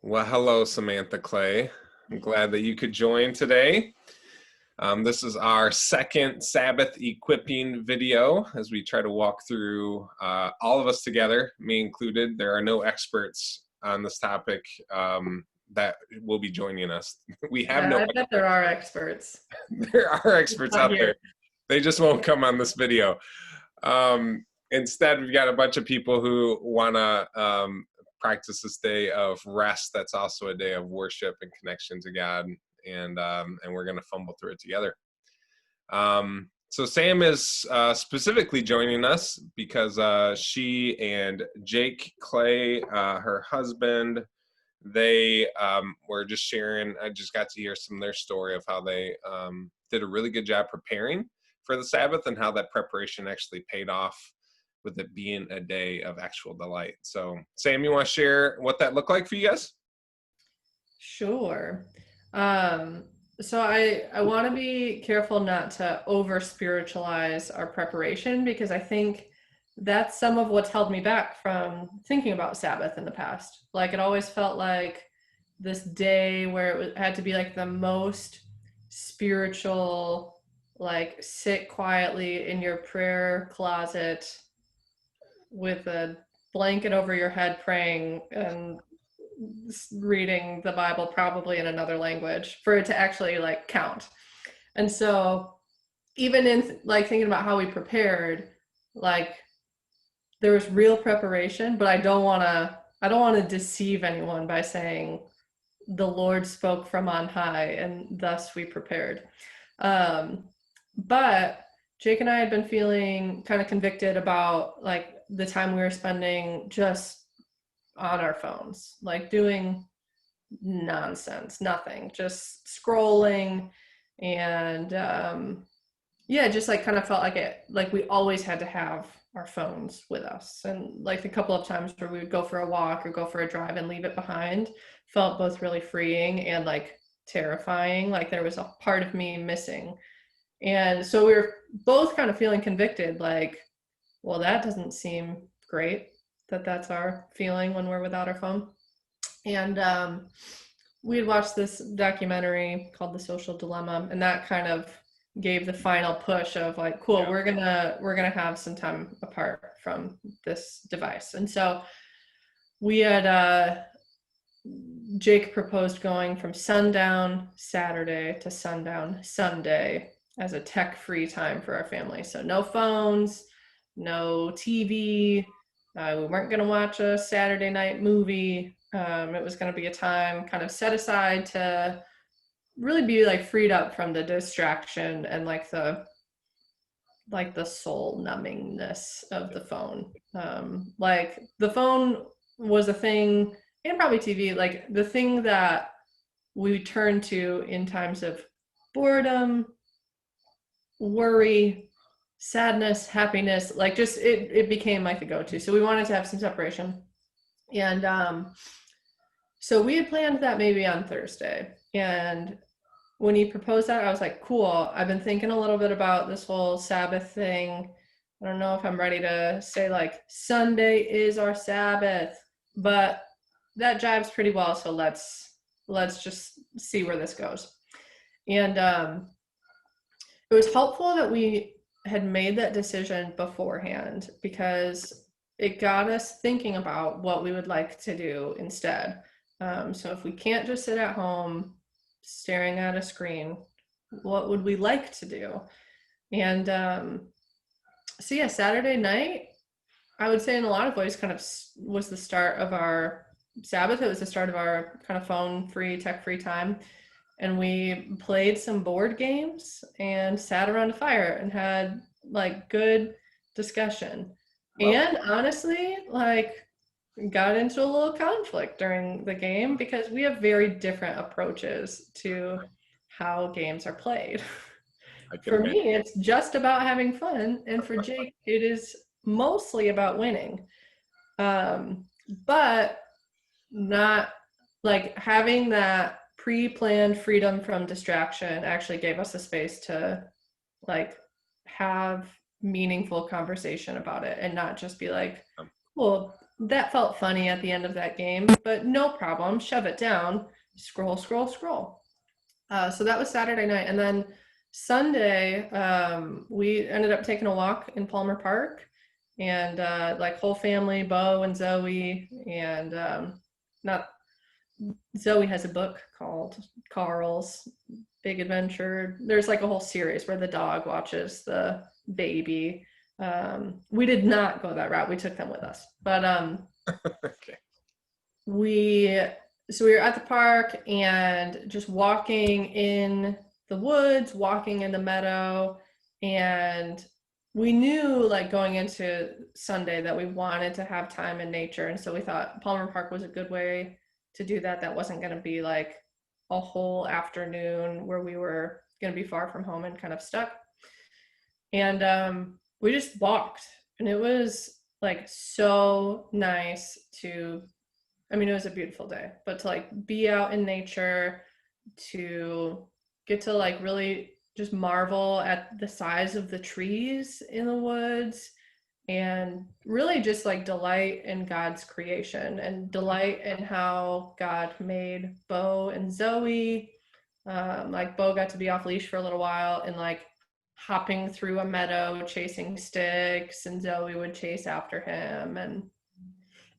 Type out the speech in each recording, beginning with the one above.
Well, hello, Samantha Clay. I'm glad that you could join today. This is our second Sabbath Equipping video as we try to walk through all of us together, me included. There are no experts on this topic that will be joining us. We have no I bet there are experts. There are experts Not out there. here. They just won't come on this video. Instead, we've got a bunch of people who want to practice this day of rest. That's also a day of worship and connection to God, and we're going to fumble through it together. So Sam is specifically joining us because she and Jake Clay, her husband, they were just sharing. I just got to hear some of their story of how they did a really good job preparing for the Sabbath and how that preparation actually paid off with it being a day of actual delight. So Sam, you want to share what that looked like for you guys? Sure. So I want to be careful not to over spiritualize our preparation because I think that's some of what's held me back from thinking about Sabbath in the past. Like it always felt like this day where had to be like the most spiritual, like sit quietly in your prayer closet with a blanket over your head praying and reading the Bible probably in another language for it to actually like count. And so even in like thinking about how we prepared, like there was real preparation, but I don't want to deceive anyone by saying the Lord spoke from on high and thus we prepared. But Jake and I had been feeling kind of convicted about like the time we were spending just on our phones, like doing nonsense, nothing, just scrolling. And yeah, just like kind of felt like it, like we always had to have our phones with us. And like a couple of times where we would go for a walk or go for a drive and leave it behind felt both really freeing and like terrifying. Like there was a part of me missing. And so we were both kind of feeling convicted, like, well, that doesn't seem great that that's our feeling when we're without our phone. And we had watched this documentary called The Social Dilemma, and that kind of gave the final push of like, cool, Yeah. we're gonna have some time apart from this device. And so we had Jake proposed going from sundown Saturday to sundown Sunday as a tech-free time for our family. So no phones, no TV. We weren't going to watch a Saturday night movie. It was going to be a time kind of set aside to really be like freed up from the distraction and like the soul numbingness of the phone. Like the phone was a thing, and probably TV, like the thing that we turn to in times of boredom, worry, sadness, happiness, like just it became like the go-to. So we wanted to have some separation. And so we had planned that maybe on Thursday. And when he proposed that, I was like, cool. I've been thinking a little bit about this whole Sabbath thing. I don't know if I'm ready to say like Sunday is our Sabbath, but that jives pretty well. So let's just see where this goes. And it was helpful that we had made that decision beforehand because it got us thinking about what we would like to do instead. So if we can't just sit at home staring at a screen, what would we like to do? And so yeah, Saturday night, I would say in a lot of ways kind of was the start of our Sabbath. It was the start of our kind of phone-free, tech-free time. And we played some board games and sat around a fire and had like good discussion. And honestly, like got into a little conflict during the game because we have very different approaches to how games are played. For me, it's just about having fun, and for Jake, it is mostly about winning. But not like having that pre-planned freedom from distraction actually gave us a space to like have meaningful conversation about it and not just be like, well, that felt funny at the end of that game, but no problem. Shove it down. Scroll, scroll, scroll. So that was Saturday night. And then Sunday, we ended up taking a walk in Palmer Park, and like whole family, Bo and Zoe, and not Zoe has a book called Carl's Big Adventure. There's like a whole series where the dog watches the baby. We did not go that route. We took them with us, but Okay. we so we were at the park and just walking in the woods, walking in the meadow, and we knew like going into Sunday that we wanted to have time in nature, and so we thought Palmer Park was a good way to do that. That wasn't going to be like a whole afternoon where we were going to be far from home and kind of stuck. And we just walked, and it was like so nice to, I mean, it was a beautiful day, but to like be out in nature, to get to like really just marvel at the size of the trees in the woods, and really just like delight in God's creation and delight in how God made Bo and Zoe. Like Bo got to be off leash for a little while and like hopping through a meadow chasing sticks, and Zoe would chase after him. And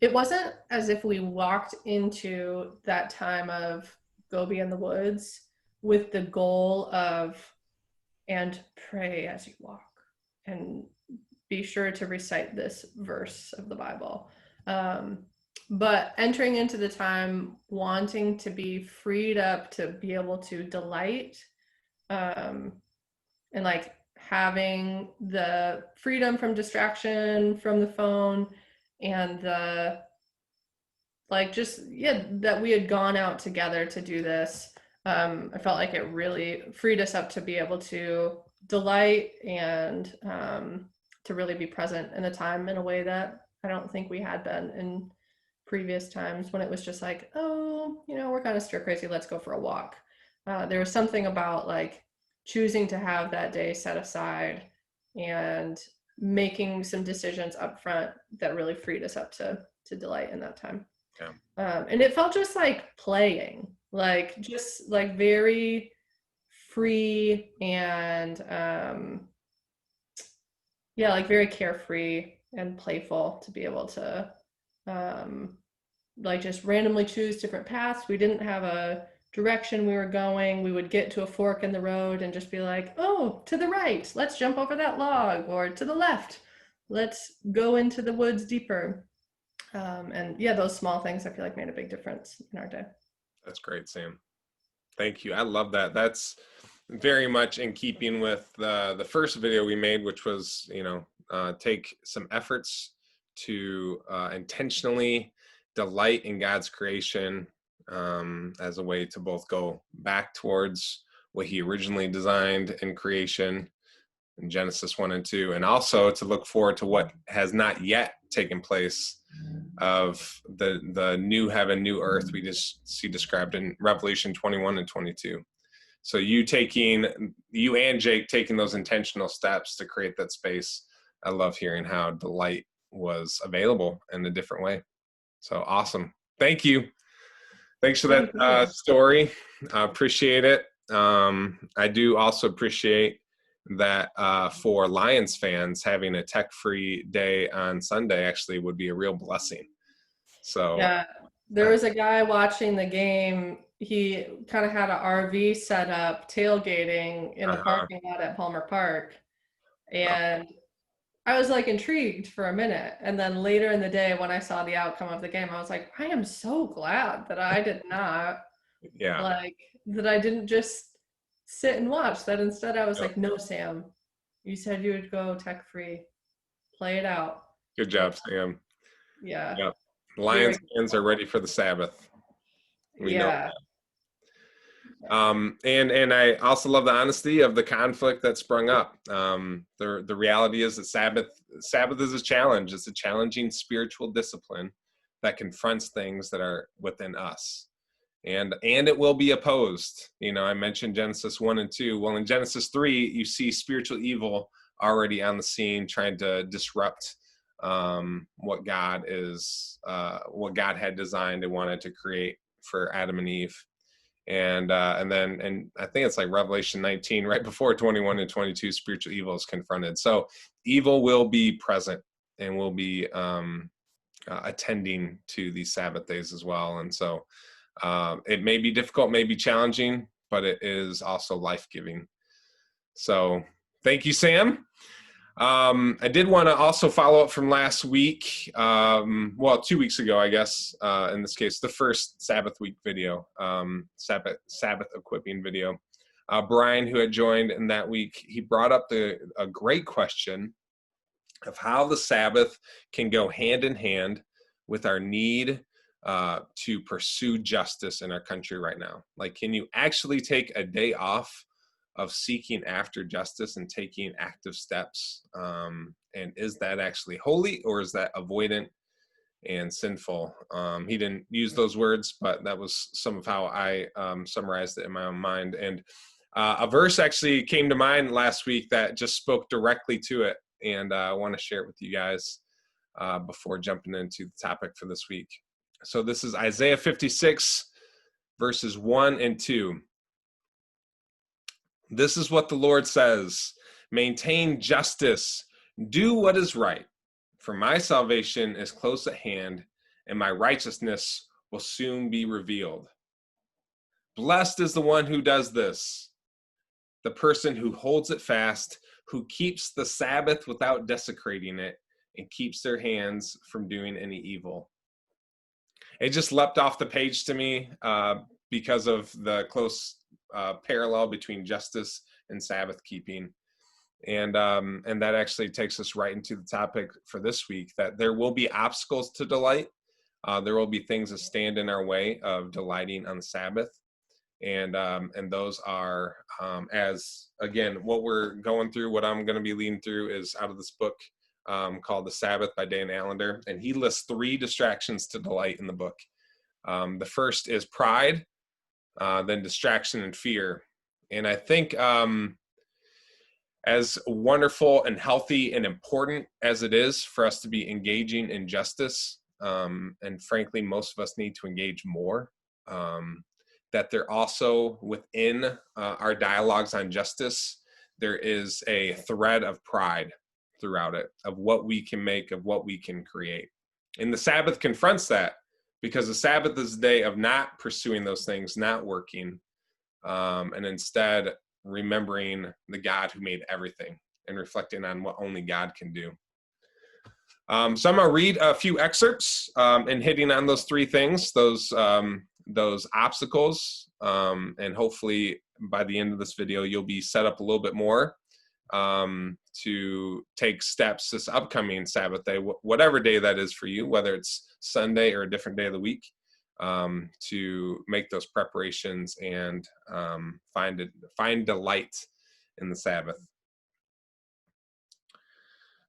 it wasn't as if we walked into that time of go be in the woods with the goal of, and pray as you walk, and be sure to recite this verse of the Bible. But entering into the time wanting to be freed up to be able to delight, and like having the freedom from distraction from the phone, and the like just that we had gone out together to do this. I felt like it really freed us up to be able to delight and to really be present in the time in a way that I don't think we had been in previous times, when it was just like, oh, we're kind of stir crazy, let's go for a walk. There was something about like choosing to have that day set aside and making some decisions up front that really freed us up to delight in that time. Yeah. And it felt just like playing, like just like very free, and like very carefree and playful to be able to like just randomly choose different paths. We didn't have a direction we were going. We would get to a fork in the road and just be like, oh, to the right, let's jump over that log, or to the left, let's go into the woods deeper. And those small things I feel like made a big difference in our day. That's great, Sam. Thank you. I love that. That's very much in keeping with the first video we made, which was, take some efforts to intentionally delight in God's creation, as a way to both go back towards what he originally designed in creation in Genesis 1 and 2, and also to look forward to what has not yet taken place of the new heaven, new earth we just see described in Revelation 21 and 22. So you and Jake taking those intentional steps to create that space. I love hearing how delight was available in a different way. So awesome. Thank you. Thanks for that story. I appreciate it. I do also appreciate that for Lions fans, having a tech-free day on Sunday actually would be a real blessing. So yeah, there was a guy watching the game. He kind of had an RV set up tailgating in the parking lot at Palmer Park, and I was like intrigued for a minute. And then later in the day, when I saw the outcome of the game, I was like, I am so glad that I did not that I didn't just sit and watch, that instead I was like, no, Sam, you said you would go tech free, play it out. Good job, Sam. Yeah. Yep. Lions fans are ready for the Sabbath. We know that. And I also love the honesty of the conflict that sprung up. The reality is that Sabbath is a challenge. It's a challenging spiritual discipline that confronts things that are within us. And it will be opposed. I mentioned Genesis 1 and 2. Well, in Genesis 3, you see spiritual evil already on the scene, trying to disrupt what God had designed and wanted to create for Adam and Eve. And I think it's like Revelation 19, right before 21 and 22, spiritual evil is confronted. So evil will be present and will be attending to these Sabbath days as well. And so it may be difficult, may be challenging, but it is also life-giving. So thank you, Sam. I did want to also follow up from last week, 2 weeks ago, I guess, in this case, the first Sabbath week video, Sabbath Equipping video. Brian, who had joined in that week, he brought up a great question of how the Sabbath can go hand in hand with our need to pursue justice in our country right now. Like, can you actually take a day off of seeking after justice and taking active steps? And is that actually holy, or is that avoidant and sinful? He didn't use those words, but that was some of how I summarized it in my own mind. And a verse actually came to mind last week that just spoke directly to it. And I want to share it with you guys before jumping into the topic for this week. So this is Isaiah 56, verses 1 and 2. This is what the Lord says: maintain justice, do what is right, for my salvation is close at hand, and my righteousness will soon be revealed. Blessed is the one who does this, the person who holds it fast, who keeps the Sabbath without desecrating it, and keeps their hands from doing any evil. It just leapt off the page to me because of the close parallel between justice and Sabbath keeping. And that actually takes us right into the topic for this week, that there will be obstacles to delight. There will be things that stand in our way of delighting on the Sabbath. And those are, as again, what we're going through, what I'm going to be leading through is out of this book called The Sabbath by Dan Allender. And he lists 3 distractions to delight in the book. The first is pride, then distraction and fear. And I think as wonderful and healthy and important as it is for us to be engaging in justice, and frankly, most of us need to engage more, that there also within our dialogues on justice, there is a thread of pride throughout it, of what we can make, of what we can create. And the Sabbath confronts that, because the Sabbath is a day of not pursuing those things, not working, and instead remembering the God who made everything and reflecting on what only God can do. So I'm going to read a few excerpts and hitting on those 3 things, those obstacles, and hopefully by the end of this video, you'll be set up a little bit more to take steps this upcoming Sabbath day, whatever day that is for you, whether it's Sunday or a different day of the week, to make those preparations and find delight in the Sabbath.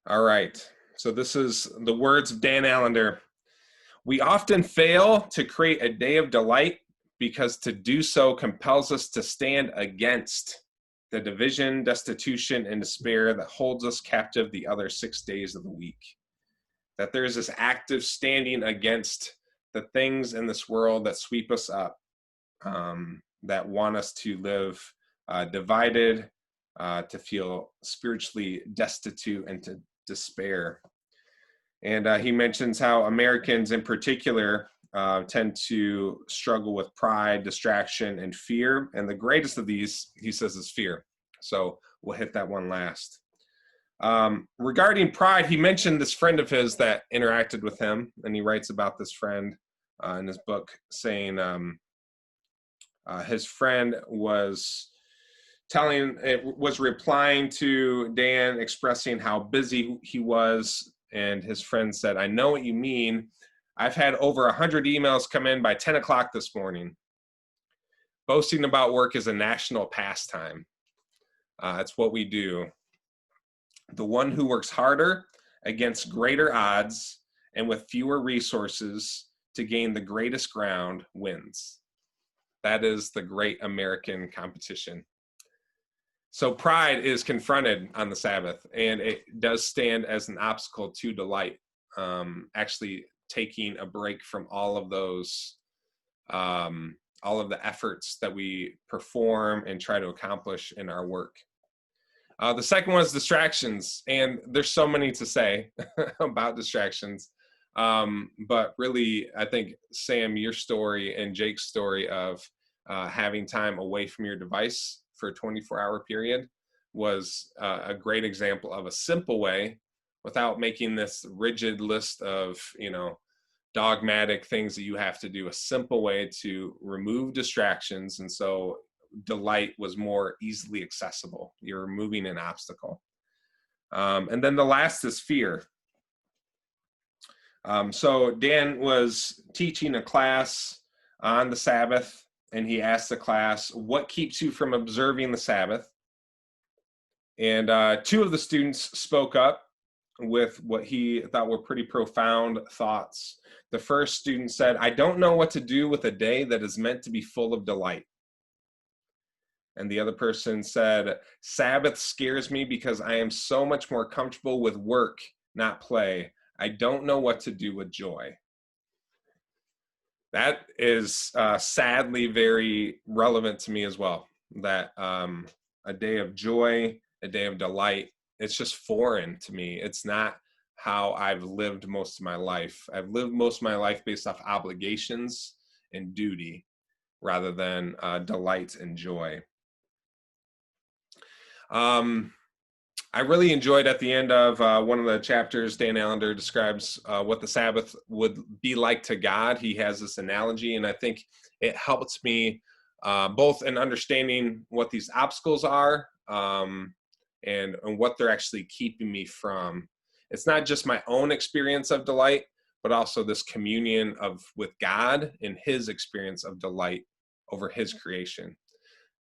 All right. So this is the words of Dan Allender. We often fail to create a day of delight because to do so compels us to stand against the division, destitution, and despair that holds us captive the other 6 days of the week. That there is this active standing against the things in this world that sweep us up, that want us to live divided, to feel spiritually destitute, and to despair. And he mentions how Americans in particular tend to struggle with pride, distraction, and fear. And the greatest of these, he says, is fear. So we'll hit that one last. Regarding pride, he mentioned this friend of his that interacted with him, and he writes about this friend in his book, saying his friend was replying to Dan, expressing how busy he was, and his friend said, "I know what you mean. I've had over 100 emails come in by 10 o'clock this morning. Boasting about work is a national pastime. It's what we do. The one who works harder against greater odds and with fewer resources to gain the greatest ground wins." That is the great American competition. So pride is confronted on the Sabbath, and it does stand as an obstacle to delight. actually taking a break from all of those, all of the efforts that we perform and try to accomplish in our work. The second one is distractions, and there's so many to say about distractions. But really, I think, Sam, your story and Jake's story of having time away from your device for a 24-hour period was a great example of a simple way, without making this rigid list of, dogmatic things that you have to do, a simple way to remove distractions. And so delight was more easily accessible. You're removing an obstacle. And then the last is fear. So Dan was teaching a class on the Sabbath, and he asked the class, what keeps you from observing the Sabbath? And two of the students spoke up with what he thought were pretty profound thoughts. The first student said, I don't know what to do with a day that is meant to be full of delight. And the other person said, Sabbath scares me because I am so much more comfortable with work, not play. I don't know what to do with joy. That is sadly very relevant to me as well, that a day of joy, a day of delight, it's just foreign to me. It's not how I've lived most of my life. I've lived most of my life based off obligations and duty rather than delight and joy. I really enjoyed at the end of one of the chapters, Dan Allender describes what the Sabbath would be like to God. He has this analogy, and I think it helps me both in understanding what these obstacles are and what they're actually keeping me from. It's not just my own experience of delight, but also this communion with God and his experience of delight over his creation.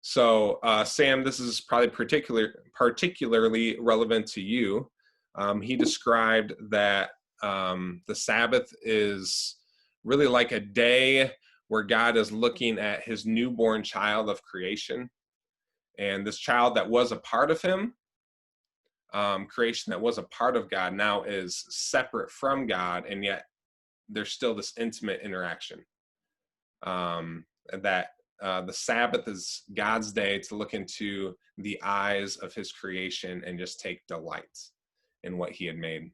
So, Sam, this is probably particularly relevant to you. He described that the Sabbath is really like a day where God is looking at his newborn child of creation. And this child that was a part of him, creation that was a part of God, now is separate from God, and yet there's still this intimate interaction. That the Sabbath is God's day to look into the eyes of his creation and just take delight in what he had made.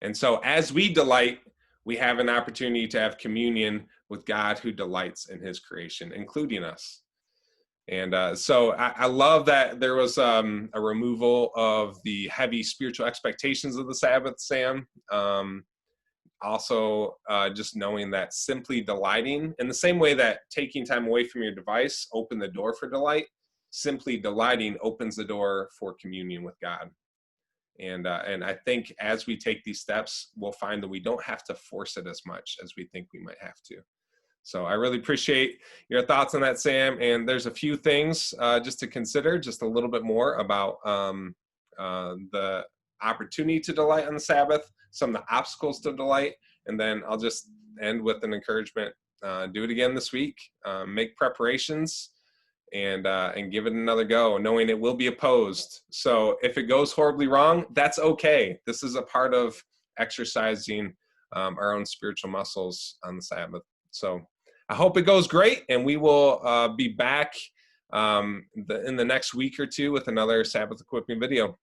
And so as we delight, we have an opportunity to have communion with God who delights in his creation, including us. And so I love that there was a removal of the heavy spiritual expectations of the Sabbath, Sam. Also, just knowing that simply delighting, in the same way that taking time away from your device opened the door for delight, simply delighting opens the door for communion with God. And I think as we take these steps, we'll find that we don't have to force it as much as we think we might have to. So I really appreciate your thoughts on that, Sam. And there's a few things just to consider, just a little bit more about the opportunity to delight on the Sabbath, some of the obstacles to delight, and then I'll just end with an encouragement. Do it again this week. Make preparations and give it another go, knowing it will be opposed. So if it goes horribly wrong, that's okay. This is a part of exercising our own spiritual muscles on the Sabbath. So I hope it goes great, and we will be back in the next week or two with another Sabbath Equipping video.